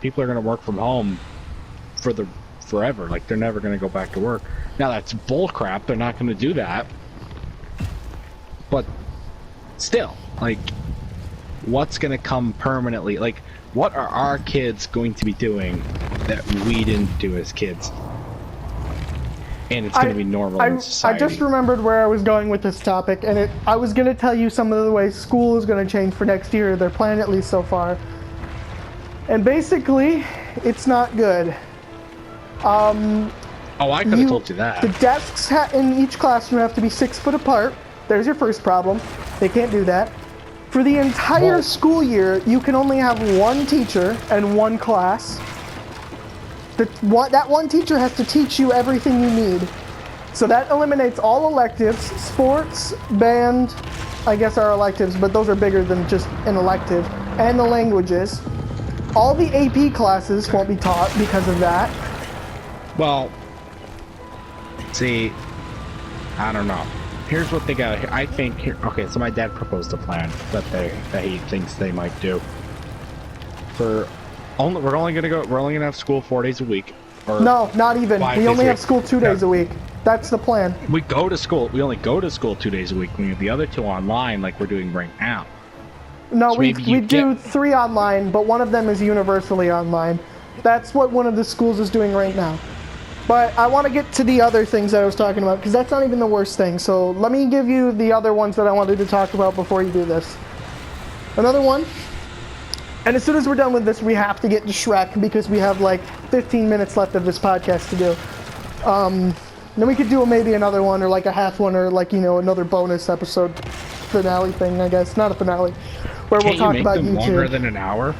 people are gonna work from home forever. Like, they're never gonna go back to work. Now that's bullcrap. They're not gonna do that. But still, like, what's gonna come permanently? Like, what are our kids going to be doing that we didn't do as kids? And it's gonna be normal in society. I just remembered where I was going with this topic, and I was gonna tell you some of the ways school is gonna change for next year. Their plan, at least so far. And basically, it's not good. Oh, I could have told you that. The desks in each classroom have to be 6 foot apart. There's your first problem. They can't do that. For the entire school year, you can only have one teacher and one class. That one teacher has to teach you everything you need. So that eliminates all electives. Sports, band, I guess are electives, but those are bigger than just an elective. And the languages. All the AP classes won't be taught because of that. Well, see, I don't know. Here's what they got. I think here. Okay, so my dad proposed a plan that he thinks they might do. We're only gonna have school 4 days a week. Or no, not even. We only have school 2 days a week. That's the plan. We go to school. We only go to school 2 days a week. We have the other 2 online, like we're doing right now. No, so we do 3 online, but one of them is universally online. That's what one of the schools is doing right now. But I want to get to the other things that I was talking about, because that's not even the worst thing. So let me give you the other ones that I wanted to talk about before you do this. Another one, and as soon as we're done with this, we have to get to Shrek, because we have like 15 minutes left of this podcast to do. Then we could do maybe another one, or like a half one, or like, you know, another bonus episode finale thing, I guess. Not a finale, where we'll talk about YouTube. Can't you make them longer than an hour?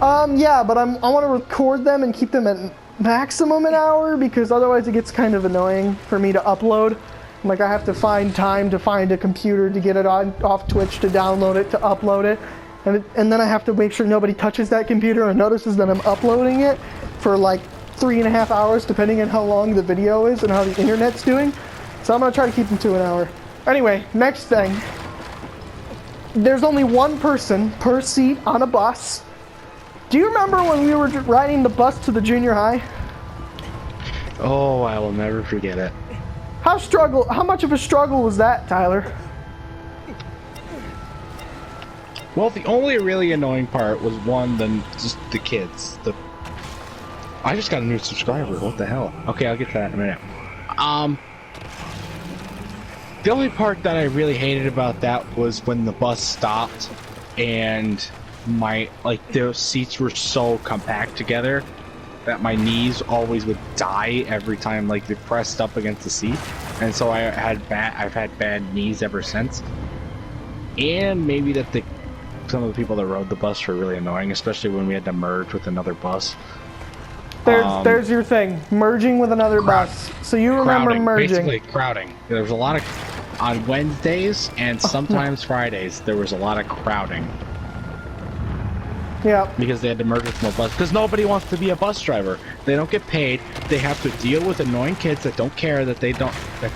Yeah, but I want to record them and keep them at maximum an hour, because otherwise it gets kind of annoying for me to upload. Like, I have to find time to find a computer to get it off Twitch, to download it, to upload it, and then I have to make sure nobody touches that computer and notices that I'm uploading it for like 3.5 hours, depending on how long the video is and how the internet's doing. So I'm gonna try to keep them to an hour. Anyway, next thing. There's only one person per seat on a bus. Do you remember when we were riding the bus to the junior high? Oh, I will never forget it. How much of a struggle was that, Tyler? Well, the only really annoying part was just the kids. I just got a new subscriber. What the hell? Okay, I'll get to that in a minute. The only part that I really hated about that was when the bus stopped and their seats were so compact together that my knees always would die every time they pressed up against the seat, and so I've had bad knees ever since. And maybe that some of the people that rode the bus were really annoying, especially when we had to merge with another bus. There's your thing, merging with another bus. So you remember merging. Basically crowding. There was a lot on Wednesdays and sometimes Fridays. There was a lot of crowding. Yeah. Because they had to merge with more bus. Because nobody wants to be a bus driver. They don't get paid. They have to deal with annoying kids that don't care, that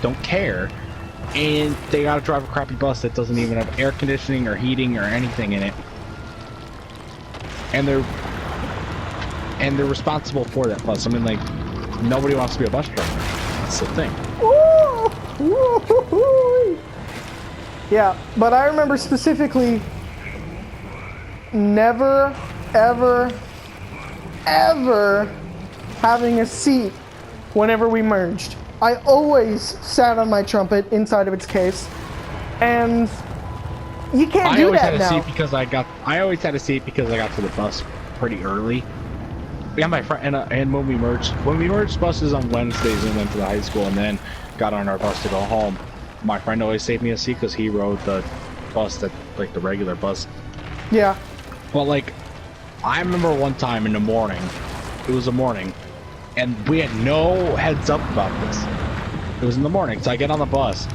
don't care, and they gotta drive a crappy bus that doesn't even have air conditioning or heating or anything in it. And they're responsible for that bus. I mean, nobody wants to be a bus driver. That's the thing. Yeah, but I remember specifically never, ever, ever having a seat whenever we merged. I always sat on my trumpet inside of its case, and you can't do that now. I always had a seat because I got to the bus pretty early. Yeah, my friend, and when we merged buses on Wednesdays and went to the high school and then got on our bus to go home, my friend always saved me a seat because he rode the bus the regular bus. Yeah. Well, I remember one time in the morning, it was a morning, and we had no heads up about this. It was in the morning, so I get on the bus.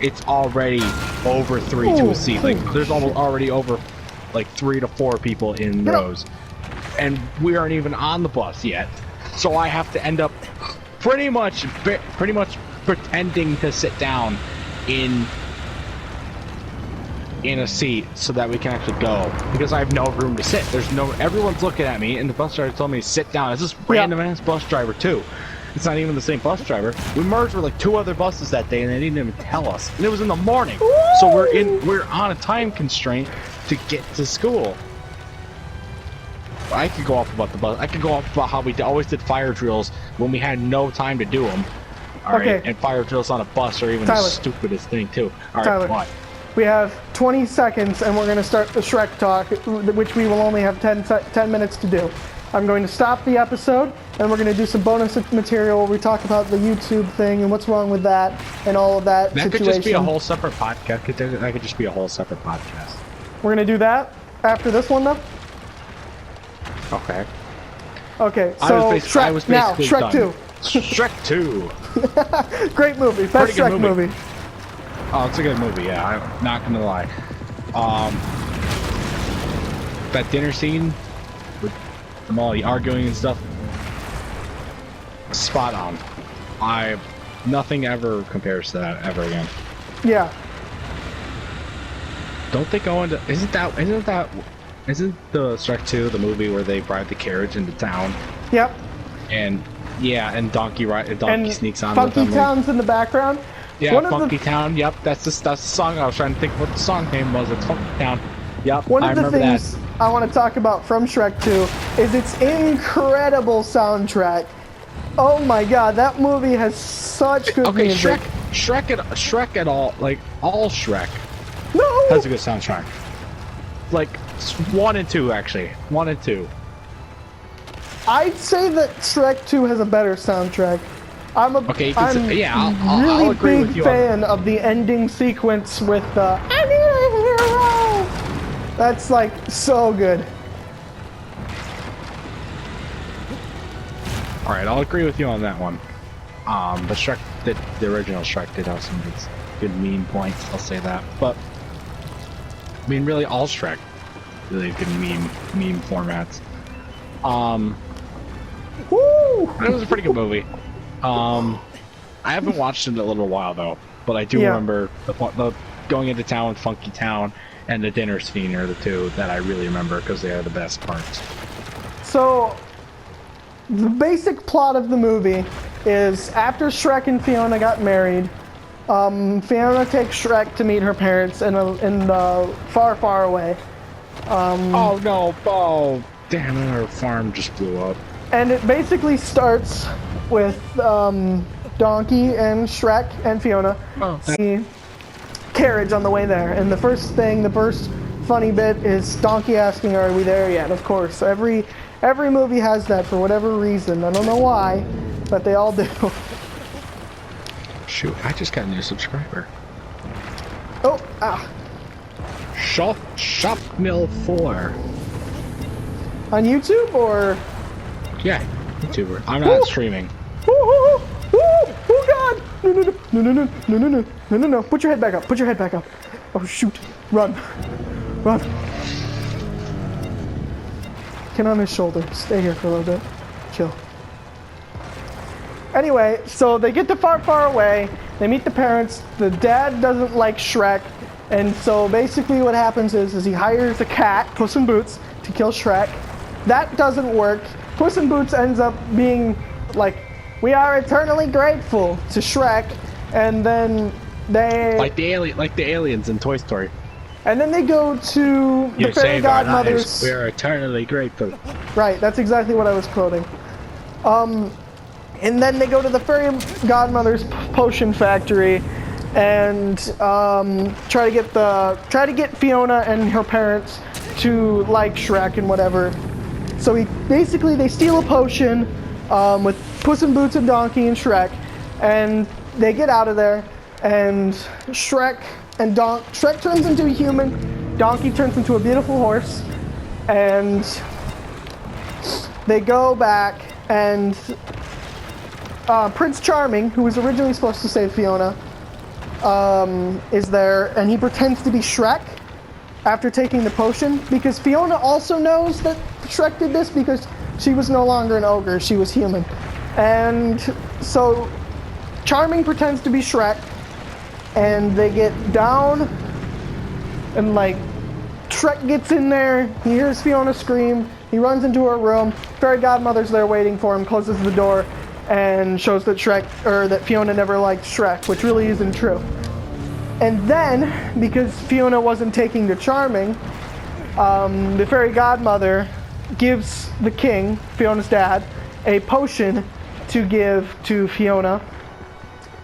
It's already over 3 to a seat. There's already over 3 to 4 people in rows. And we aren't even on the bus yet. So I have to end up pretty much pretending to sit down in a seat so that we can actually go, because I have no room to sit. Everyone's looking at me, and the bus driver told me to sit down. It's this random ass bus driver too. It's not even the same bus driver. We merged with 2 other buses that day, and they didn't even tell us. And it was in the morning, so we're on a time constraint to get to school. I could go off about the bus. I could go off about how we always did fire drills when we had no time to do them. All right, and fire drills on a bus are even the stupidest thing too. All right, Tyler, what? We have 20 seconds, and we're going to start the Shrek talk, which we will only have 10 minutes to do. I'm going to stop the episode, and we're going to do some bonus material where we talk about the YouTube thing and what's wrong with that and all of that situation. That could just be a whole separate podcast. That could just be a whole separate podcast. We're going to do that after this one, though? Okay. Okay, so Shrek now, Shrek 2. Shrek 2. Great movie. Best Shrek movie. Oh, it's a good movie, yeah. I'm not gonna lie. That dinner scene with them all arguing and stuff, spot on. Nothing ever compares to that ever again. Yeah. Don't they go into? Isn't the Shrek 2 the movie where they ride the carriage into town? Yep. And yeah, and Donkey sneaks on Funky with them. Town's in the background. Yeah, Funky Town. Yep, that's the song. I was trying to think what the song name was. It's Funky Town. Yep, One of the things I want to talk about from Shrek 2 is its incredible soundtrack. Oh my god, that movie has such good music. Shrek at all, like all Shrek No! has a good soundtrack. Like 1 and 2 actually. 1 and 2. I'd say that Shrek 2 has a better soundtrack. I'm really I'll agree with you fan of the ending sequence with the I need a hero. That's like so good. All right, I'll agree with you on that one. But Shrek, the original Shrek did have some good meme points. I'll say that. But I mean, really, all Shrek really good meme formats. Woo! It was a pretty good movie. I haven't watched it in a little while though, but I do remember the going into town with Funky Town and the dinner scene are the two that I really remember because they are the best parts. So, the basic plot of the movie is after Shrek and Fiona got married, Fiona takes Shrek to meet her parents in far, far away. Oh no! Oh, damn it! Her farm just blew up. And it basically starts with Donkey and Shrek and Fiona see carriage on the way there. And the first funny bit is Donkey asking, "Are we there yet?" Of course, every movie has that for whatever reason. I don't know why, but they all do. Shoot! I just got a new subscriber. Oh, Shop Mill 4. On YouTube or? Yeah, YouTuber. I'm not streaming. Oh God! No! Put your head back up. Put your head back up. Oh shoot! Run! Get on his shoulder. Stay here for a little bit. Chill. Anyway, so they get to far, far away. They meet the parents. The dad doesn't like Shrek, and so basically what happens is he hires a cat, Puss in Boots, to kill Shrek. That doesn't work. Puss in Boots ends up being like, "We are eternally grateful" to Shrek, and then they like the aliens in Toy Story. And then they go to the fairy godmother's. We are eternally grateful. Right, that's exactly what I was quoting. And then they go to the fairy godmother's potion factory, and try to get Fiona and her parents to like Shrek and whatever. So they steal a potion with Puss in Boots and Donkey and Shrek, and they get out of there. And Shrek turns into a human, Donkey turns into a beautiful horse, and they go back, and Prince Charming, who was originally supposed to save Fiona, is there, and he pretends to be Shrek after taking the potion, because Fiona also knows that Shrek did this because she was no longer an ogre, she was human. And so Charming pretends to be Shrek, and they get down, and like Shrek gets in there, he hears Fiona scream, he runs into her room, fairy godmother's there waiting for him, closes the door, and shows that that Fiona never liked Shrek, which really isn't true. And then, because Fiona wasn't taking to Charming, the fairy godmother gives the king, Fiona's dad, a potion to give to Fiona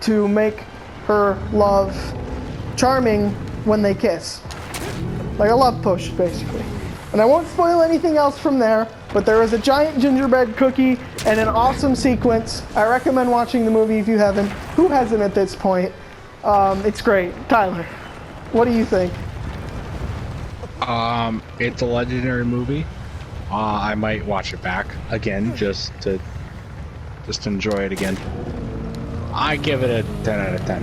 to make her love Charming when they kiss. Like a love potion, basically. And I won't spoil anything else from there, but there is a giant gingerbread cookie and an awesome sequence. I recommend watching the movie if you haven't. Who hasn't at this point? It's great. Tyler, what do you think? It's a legendary movie. I might watch it back again just to enjoy it again. I give it a 10 out of 10.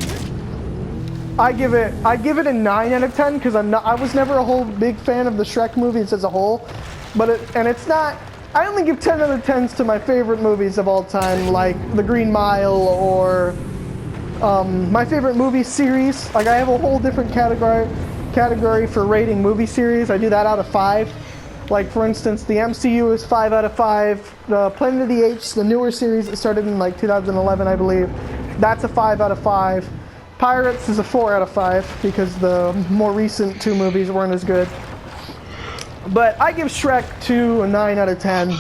I give it a 9 out of 10 because I was never a whole big fan of the Shrek movies as a whole, but it's not. I only give 10 out of 10s to my favorite movies of all time, like The Green Mile or my favorite movie series. Like I have a whole different category for rating movie series. I do that out of 5. Like for instance, the MCU is 5 out of 5. The Planet of the Apes, the newer series that started in like 2011, I believe, that's a 5 out of 5. Pirates is a 4 out of 5 because the more recent 2 movies weren't as good. But I give Shrek 2 a 9 out of 10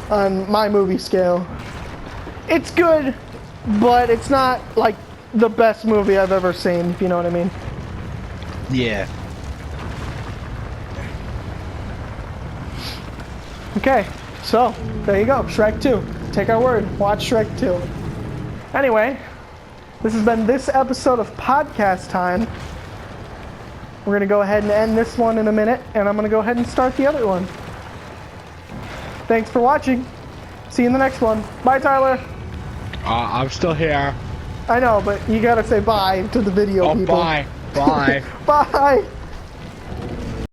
on my movie scale. It's good, but it's not like the best movie I've ever seen, if you know what I mean. Yeah. Okay, so there you go, Shrek 2. Take our word, watch Shrek 2. Anyway, this has been this episode of Podcast Time. We're going to go ahead and end this one in a minute, and I'm going to go ahead and start the other one. Thanks for watching. See you in the next one. Bye, Tyler. I'm still here. I know, but you got to say bye to the video people. Bye. Bye. Bye.